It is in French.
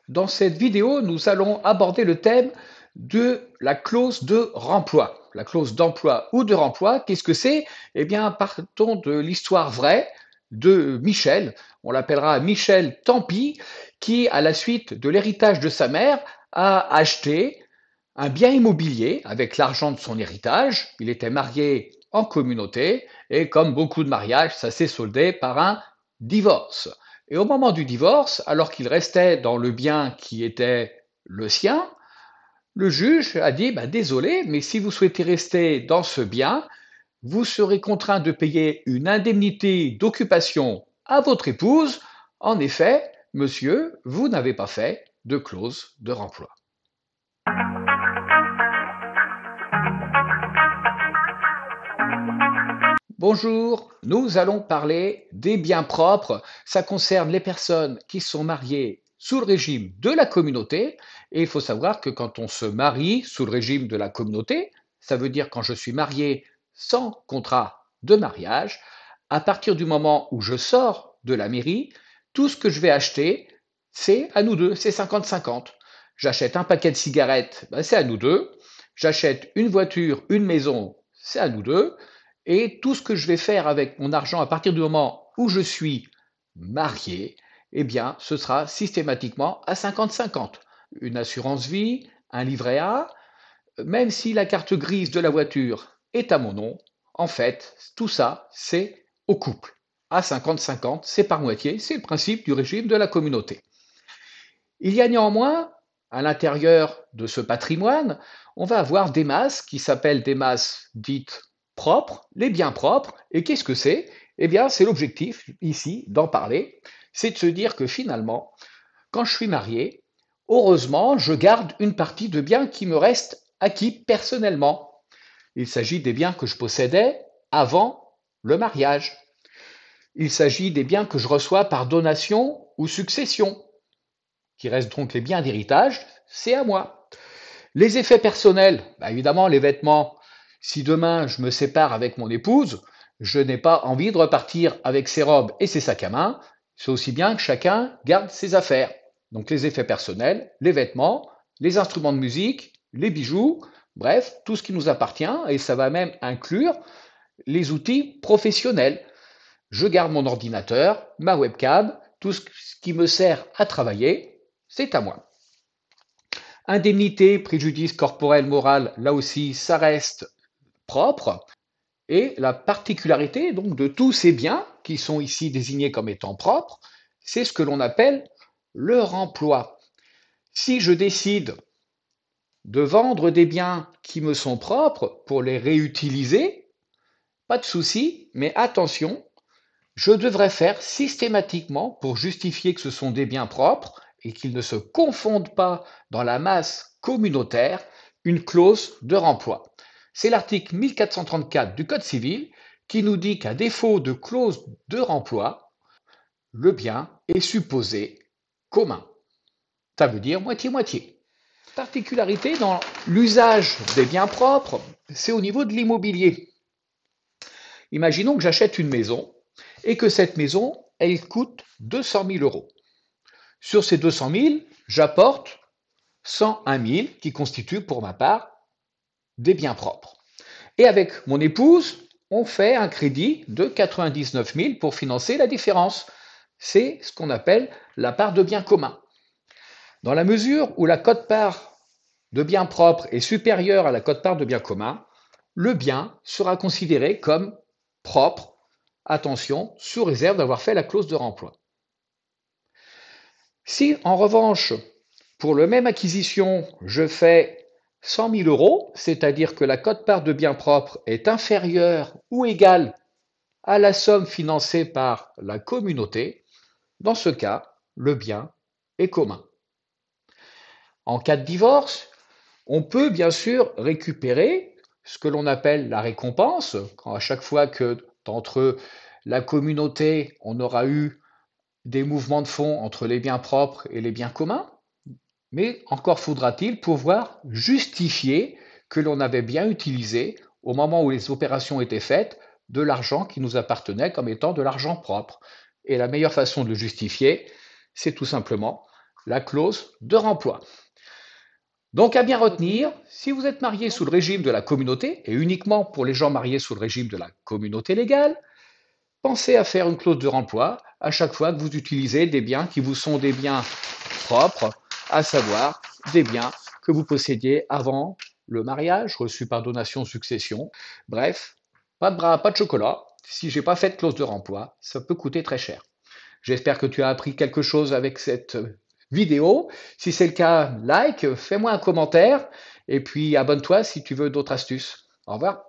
Dans cette vidéo, nous allons aborder le thème de la clause de remploi. La clause d'emploi ou de remploi, qu'est-ce que c'est? Eh bien, partons de l'histoire vraie de Michel. On l'appellera Michel Tampi, qui, à la suite de l'héritage de sa mère, a acheté un bien immobilier avec l'argent de son héritage. Il était marié en communauté et comme beaucoup de mariages, ça s'est soldé par un divorce. Et au moment du divorce, alors qu'il restait dans le bien qui était le sien, le juge a dit bah, désolé, mais si vous souhaitez rester dans ce bien, vous serez contraint de payer une indemnité d'occupation à votre épouse. En effet, monsieur, vous n'avez pas fait de clause de remploi. Bonjour, nous allons parler des biens propres. Ça concerne les personnes qui sont mariées sous le régime de la communauté. Et il faut savoir que quand on se marie sous le régime de la communauté, ça veut dire quand je suis marié sans contrat de mariage, à partir du moment où je sors de la mairie, tout ce que je vais acheter, c'est à nous deux, c'est 50-50. J'achète un paquet de cigarettes, ben c'est à nous deux. J'achète une voiture, une maison, c'est à nous deux. Et tout ce que je vais faire avec mon argent à partir du moment où je suis marié, eh bien, ce sera systématiquement à 50-50. Une assurance vie, un livret A, même si la carte grise de la voiture est à mon nom, en fait, tout ça, c'est au couple. À 50-50, c'est par moitié, c'est le principe du régime de la communauté. Il y a néanmoins, à l'intérieur de ce patrimoine, on va avoir des masses qui s'appellent des masses dites propres, les biens propres. Et qu'est-ce que c'est? Eh bien, c'est l'objectif ici d'en parler. C'est de se dire que finalement, quand je suis marié, heureusement, je garde une partie de biens qui me restent acquis personnellement. Il s'agit des biens que je possédais avant le mariage. Il s'agit des biens que je reçois par donation ou succession, qui restent donc les biens d'héritage, c'est à moi. Les effets personnels, bah évidemment les vêtements. Si demain je me sépare avec mon épouse, je n'ai pas envie de repartir avec ses robes et ses sacs à main. C'est aussi bien que chacun garde ses affaires. Donc les effets personnels, les vêtements, les instruments de musique, les bijoux, bref, tout ce qui nous appartient, et ça va même inclure les outils professionnels. Je garde mon ordinateur, ma webcam, tout ce qui me sert à travailler, c'est à moi. Indemnité, préjudice corporel, moral, là aussi, ça reste propre. Et la particularité donc de tous ces biens qui sont ici désignés comme étant propres, c'est ce que l'on appelle le remploi. Si je décide de vendre des biens qui me sont propres pour les réutiliser, pas de souci, mais attention, je devrais faire systématiquement, pour justifier que ce sont des biens propres et qu'ils ne se confondent pas dans la masse communautaire, une clause de remploi. C'est l'article 1434 du Code civil qui nous dit qu'à défaut de clause de remploi, le bien est supposé commun. Ça veut dire moitié-moitié. Particularité dans l'usage des biens propres, c'est au niveau de l'immobilier. Imaginons que j'achète une maison et que cette maison, elle coûte 200 000 euros. Sur ces 200 000, j'apporte 101 000 qui constituent pour ma part des biens propres. Et avec mon épouse, on fait un crédit de 99 000 pour financer la différence. C'est ce qu'on appelle la part de biens communs. Dans la mesure où la quote-part de biens propres est supérieure à la quote-part de biens communs, le bien sera considéré comme propre, attention, sous réserve d'avoir fait la clause de remploi. Si en revanche, pour la même acquisition, je fais 100 000 euros, c'est-à-dire que la quote-part de biens propres est inférieure ou égale à la somme financée par la communauté, dans ce cas, le bien est commun. En cas de divorce, on peut bien sûr récupérer ce que l'on appelle la récompense, quand à chaque fois que d'entre la communauté, on aura eu des mouvements de fonds entre les biens propres et les biens communs, mais encore faudra-t-il pouvoir justifier que l'on avait bien utilisé, au moment où les opérations étaient faites, de l'argent qui nous appartenait comme étant de l'argent propre. Et la meilleure façon de le justifier, c'est tout simplement la clause de remploi. Donc à bien retenir, si vous êtes marié sous le régime de la communauté, et uniquement pour les gens mariés sous le régime de la communauté légale, pensez à faire une clause de remploi à chaque fois que vous utilisez des biens qui vous sont des biens propres, à savoir des biens que vous possédiez avant le mariage, reçus par donation, succession. Bref, pas de bras, pas de chocolat. Si j'ai pas fait de clause de remploi, ça peut coûter très cher. J'espère que tu as appris quelque chose avec cette vidéo. Si c'est le cas, like, fais-moi un commentaire et puis abonne-toi si tu veux d'autres astuces. Au revoir.